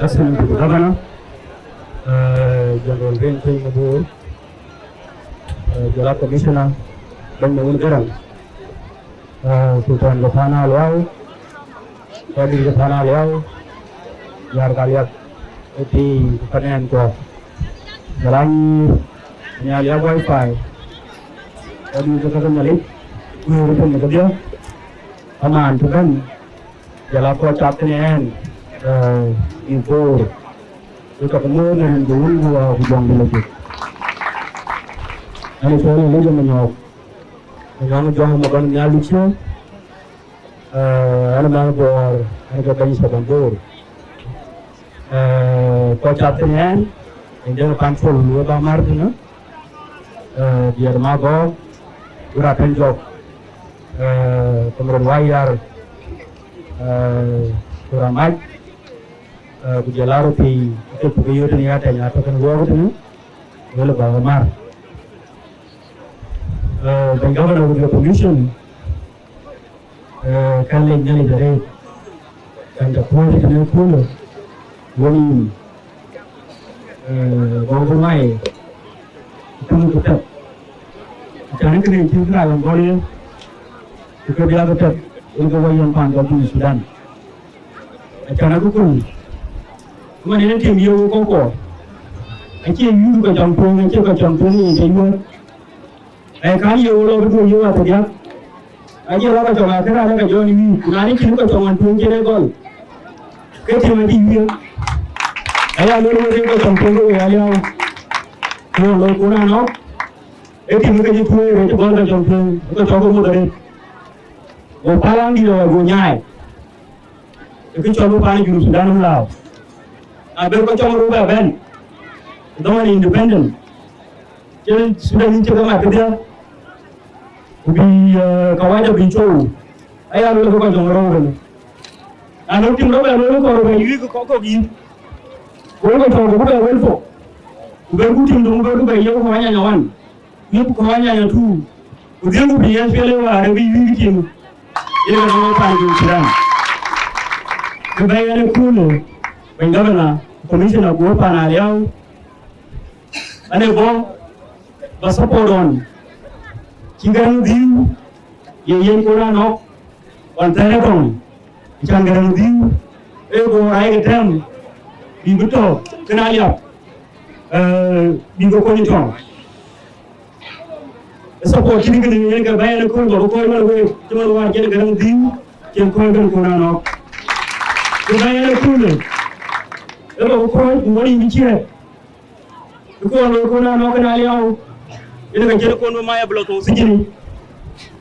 Assistant to the Governor, General Ben Mabur, Jala Commissioner, Ben Mawun Garang, Sultan Gatana Liao, Edi Gatana Liao, Yar Galiak, Eti Kanan Ko, Jalan Nyalia Wi-Fi, Edi Gatana Malik, Guru Pun Kerja, Aman Tuhan, Jala Ko Captain Impor, Jika kemudian yang dulu gua hujung dulu. Ini soalnya lagi menyok. Menyok jauh makan nyalisnya. Ada mana bor, ada banyak sebab bor. Kau captain yang jangan pancul dua bamar tu na. Biar mago, gerakan jok. Kemudian wayar, kuramai. Kujalaro pi itu pukiyo tu ni ada yang apa kan gua tu ni, boleh bawa mar. The governor of the commission kan lagi ni dari kan tak boleh kena pun, wong bawa mai, kamu tetap jangan kena cakap orang boleh, kita biar tetap untuk wayang panjang di Sudan. Jangan aku pun. Mà nên tìm yêu cô cổ anh chị yêu cái chồng phương anh chị cái chồng phương gì thì luôn anh khá yêu rồi cái yêu là thật nhá anh chị lo cái chồng là thế nào cái chồng mình nói đến cái chồng anh phương trên đây con cái thì mình tìm yêu anh là luôn luôn cái chồng phương của anh yêu rồi cũng là nó cái thì cái gì thuê rồi cho con cái chồng phương cái chồng không mua được rồi phá lăng đi rồi vô nhai cái chồng nó phá đi dùng Sudan không lao berkocong rubah ben, dengan independen. Jadi sudah mencegah macam dia, ubi kawai dah bincang, ayah lalu berkocong rubah. Anak tim rubah lalu rubah ini kau gini, kau berkocong rubah welfo, berkutim dong berubah ia kawainya nyawan, ia kawainya yang tu, dia ubi yang sepuluh hari ini tim, ia kan orang panjang serang, kebayang kuno. Governor, Commissioner gua panaliau, ane bo, basapor on, cigarang diu, yang kurang nok, antara tong, cigarang diu, bo ay ketem, bibuto, kenaliap, bibu koni tong, basapor cini kini yang kebayang kun, baru koi malu, cuma luar jadi garang diu, yang koi kan kurang nok, kebayang kun. Kalau kau mari bincang, kau nak nak kenal liau, ini kan jadi kau maya belum tahu sini.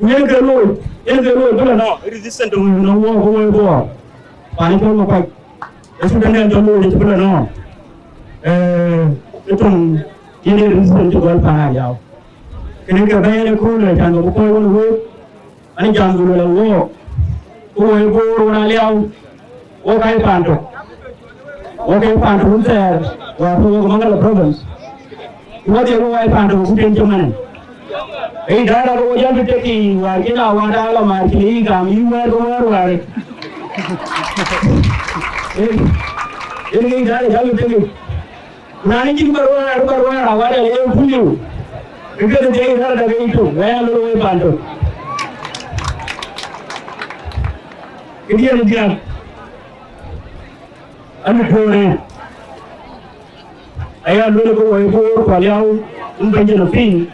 Yang kedua, betul nak resistant tu, nak buat, panik pun apa, sudah ni jauh itu betul nak. Itu ini resistant tu kalau panik liau. Kena kerana kau ni jangan kau buat, ani jangan dulu liau, kau buat liau, kau kaya pantuk. Okay, Pantu said, well, Mangala province. What do you know? I Pantu who didn't man. Hey, Dad, I go to take you. I get out one dollar, my king, you were over. Hey, Dad, I will tell you. Nanny, but I want to live for you. Because the day is not a way to well away Pantu. Indian. Anu pun, ayah dulu kau ibu kalau umpannya lebih,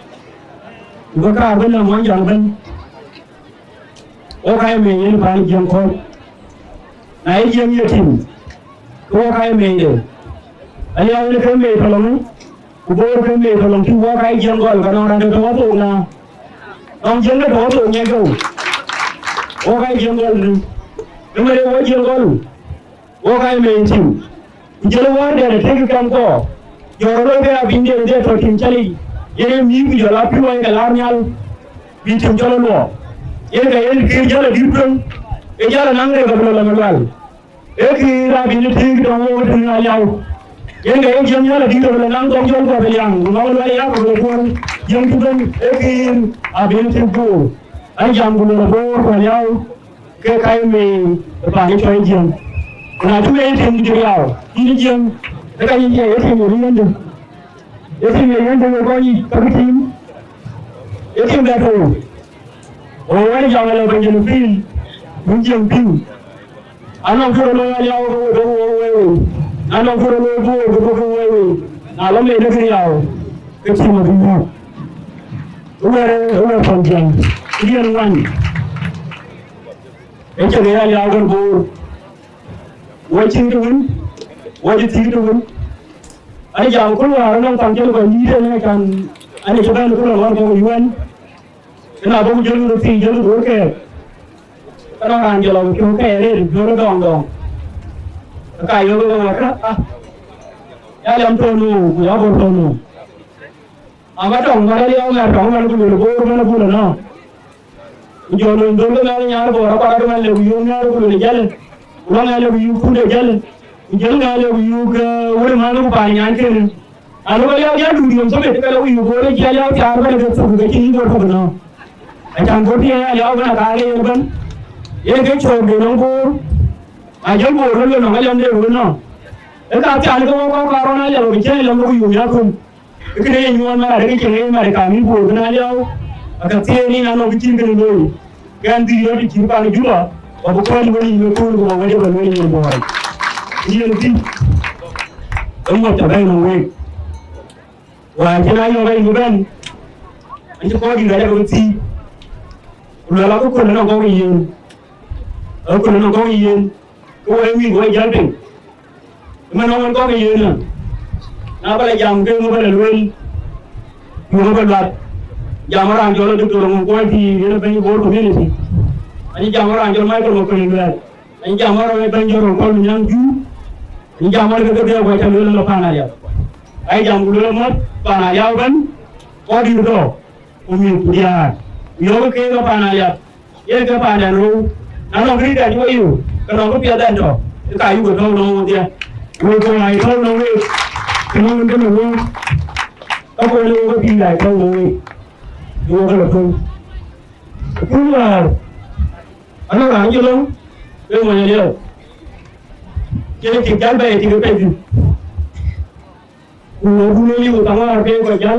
bukan apa nak manjang ben, orang yang paling jangkau, naik yang yatim, orang yang ayah ini kami tolong, kubur kami tolong tu orang jangkau, kalau orang itu apa tu na, orang jangkau apa tu nyego, orang jangkau, kami orang jangkau. Okay, maintain. Jalan dia take kantor. Jorong dia binde dia tertim cali. Ye minggu jalan piwa yang larnyal. Bincang jalan lo. Ye kaya kiri jalan diurang. Jalan nangre kabel langal. Kira binde take dong dengan liau. Ye kaya jalan diurang nangkong jalan kabel yang. Nanggal liau kabel yang tudang kiri abin tempo. Ayam gula bor liau. Kaya me pakai coy jam. là chúng em thêm điều nào đi riêng cái này như vậy thêm nhiều nhân được để thêm nhiều nhân được coi như các cái team để thêm đại thủ ôi giờ là bây giờ được phim muốn riêng phim anh không phải lo nhau anh không phải lo vui làm gì được cái nào cái gì mà cũng được ở phòng trường riêng anh cái chuyện này là gần vô watching the win watching the win anh giờ cũng là nó tăng cho nó như thế này kan anh cho bạn cũng là làm công UN cái nào cũng chơi được thì chơi được cái nó hàng giờ là cái đấy nó đòn cái vô ya làm tonu ya bol tonu aga dong ga le ga dong ga lu bo ga lu no jo lu do ga nya bo ra pa ga le yu nya lu le jale ulo ga le yu ku de jale jel ga le yu ga wore ma lu pa nya ke alo ga ya du di so be ka le yu bo le jale ya ta ga le so ga chi bo ko no a chan bo ti ya ya ga ga le ban ye ke cho de no bo a jel bo le no ga le de no cái cha có nó giờ mình chơi làm cái gì không cái này nhiều mà cái chuyện này mà cái mình buồn cái này đâu cái tiền này nó bị chín cái rồi cái gì đó thì chín bao nhiêu rồi và bố con mình nó cũng có cái điều này nhiều rồi nhiều gì ông một chỗ đây là người và cái này ở đây người bên anh cho có gì đấy là cái gì rồi là cái con nó có cái gì ở con nó có cái gì cô em mình có gia đình mà nó có cái gì nữa nó phải làm cái nó phải là luôn nó phải là làm orang cho nó được rồi một cái thì nó phải bố của mình thì anh làm orang cho mấy cái một cái nữa anh làm orang bên cho rồi con nhang chú anh làm orang cái điều quay cho nó là phản lại anh làm cái mất phản lại nhau vẫn có điều đó mình đi à nhiều cái nó phản lại cái phản lại luôn nó không biết là như vậy cái nó có biết đến rồi cái yêu của nó thì người còn lại không đâu đi, cái nó cái này luôn, các cô luôn có đi lại không rồi, vô cái là không, cũng là anh nói rằng như lắm, nhưng mà như thế, cho nên kiểm tra về thì cái gì, người phụ nữ như thằng nào kêu phải giá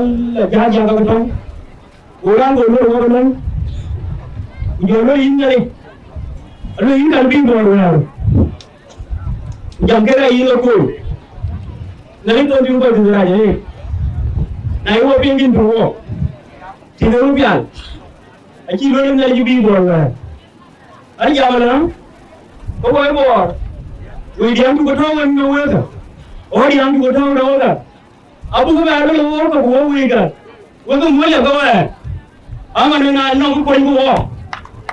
cái trong, người đang ngồi luôn cái lắm, giờ nó in ra đi, nó in ra pin rồi. Jam cái này là cool, này tôi đi qua từ này này, này qua bên kia rồi, thì nó biết, anh chỉ nói là như bị bỏ rồi, anh giờ mà có bao bỏ, người đi ăn chùa thâu anh đâu hết, ở đi ăn chùa thâu đâu hết, à bố cái này nó có bố gì cả, bố cái muối là có này, à mà nó nó cũng quên bố,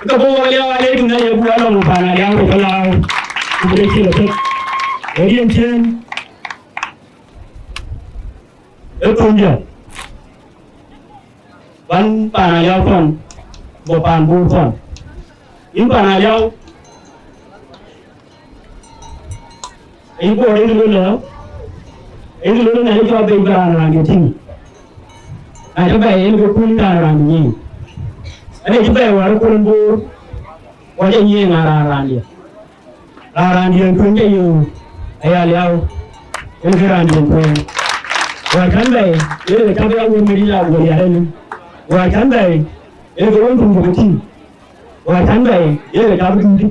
cái bố lại chúng ta bố là một phần này ăn được là, chúng ta chỉ là thích. Ở điên trên ở thôn giờ ban bàn giao phần bộ bàn buôn phần những bàn giao ý bộ đấy luôn nữa ý luôn này cho bên bàn làm cái gì ai cho vậy nó cũng làm gì anh ấy cho vậy mà nó cũng buôn có cái gì mà làm gì cũng cái gì ai liao cáiran điện thôi và khán đây đây là các ông mình đi làm người nhà đây và khán đây đây là ông cùng với team và khán đây đây là các ông đi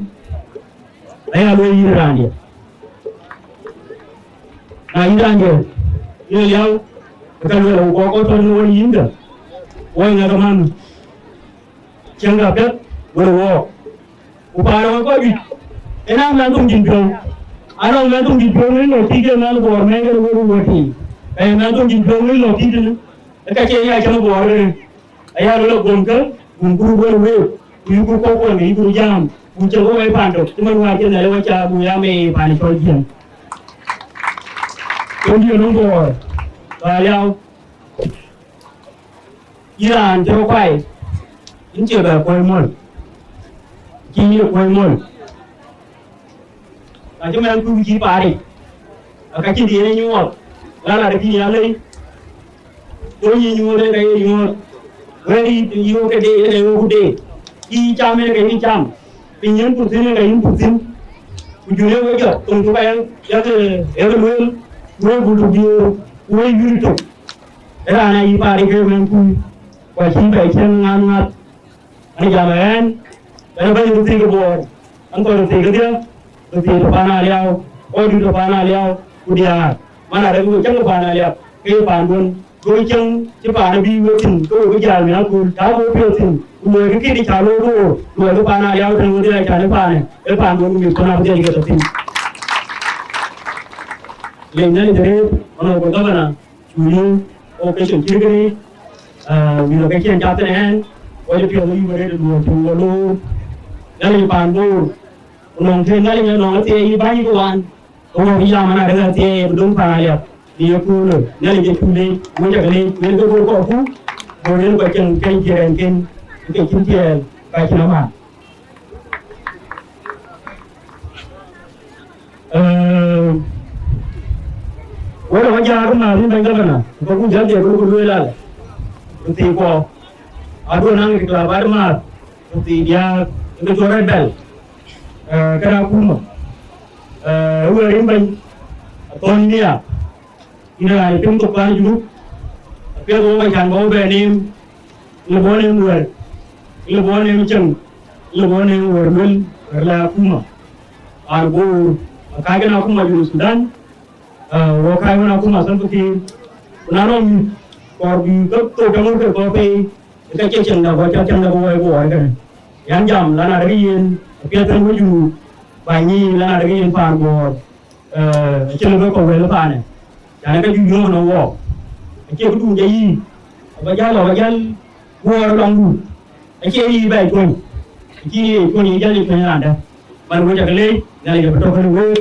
ai là người Iran đi Iran đi đây liao cái người là có con nuôi yến được quay nhà công an chẳng gặp biết vừa upara có bị cái nào là không chịu được anh nói tôi chỉ nói là tí cái nào bỏ ngay cái đồ vật thì em nói tôi chỉ nói là tí cái chuyện này cho nó bỏ đi ai là nó buồn cơ buồn cu buồn về yêu cu cô của mình cu jam cu chơi với bạn được nhưng mà ngoài cái này là cha bùi am mày bạn chơi gì tôi đi nó bỏ và nhau Iran cho quay những chuyện là quay mồi chỉ được quay mồi chúng em cũng chỉ bà đi cái chuyện gì này nhiều là cái gì này tôi nhiều đây nhiều very nhiều cái đây đi cha mẹ cái đi chăm bình nhân phụ sinh này cái phụ sinh ujule we jo tung bayan ya ke we bulu dio we yurito era na yi pare ke men ku wa shi ba chen ngat ani jamaen era ba yu ti ke bor an ko ti ke dia ti to pana liao o di to pana liao ku dia mana da ku chang pana liao ke pan don đôi chân chứ bà nó đi với thìn tôi bây giờ nó cũng đã vô biểu thìn người cái kia đi chào lô đồ người cái bà nào leo thìn người chào bà này cái bà muốn người con nào bây giờ cái thìn lên đây thế nó còn có là chủ yếu ok chuẩn chưa cái đi vì là cái chuyện chào tên em quay được biểu đi về đây được chủ lô đây là bàn đồ lòng thêm đây là nó thì bao nhiêu quan ông bây giờ mà này là thì đúng bà này dia pun jadi dia kulit macam ni dia tu pun kau pun boleh macam kenjiran kenjiran macam apa orang macam aku nak ni tengok mana kau pun jadi aku pun dua lah nanti kau ada orang di kelab ada mah nanti dia itu juara bel kerana aku mah orang ini pun tahun ni ah ina ai tum to kan ju pe go ba chan go be nim le bo ne wer le bo ne chang le bo ne wer mel la kuma ar go ka ga na kuma ju Sudan wo ka ga na kuma san puti na ro mi or bi ko to ka mo ko pe ka che chang da go cha chang da go ai go ai ka yan jam la na da yin pe tan go ju ba ni la na da yin pa go chen go ko we la pa ne cái duyên nó vô cái kia cái đun dây bây giờ là bây giờ mua lòng đủ cái kia đi về chuồng cái kia chuồng gì giờ đi phải làm đây mà bây giờ cái lấy này là bắt đầu phải nuôi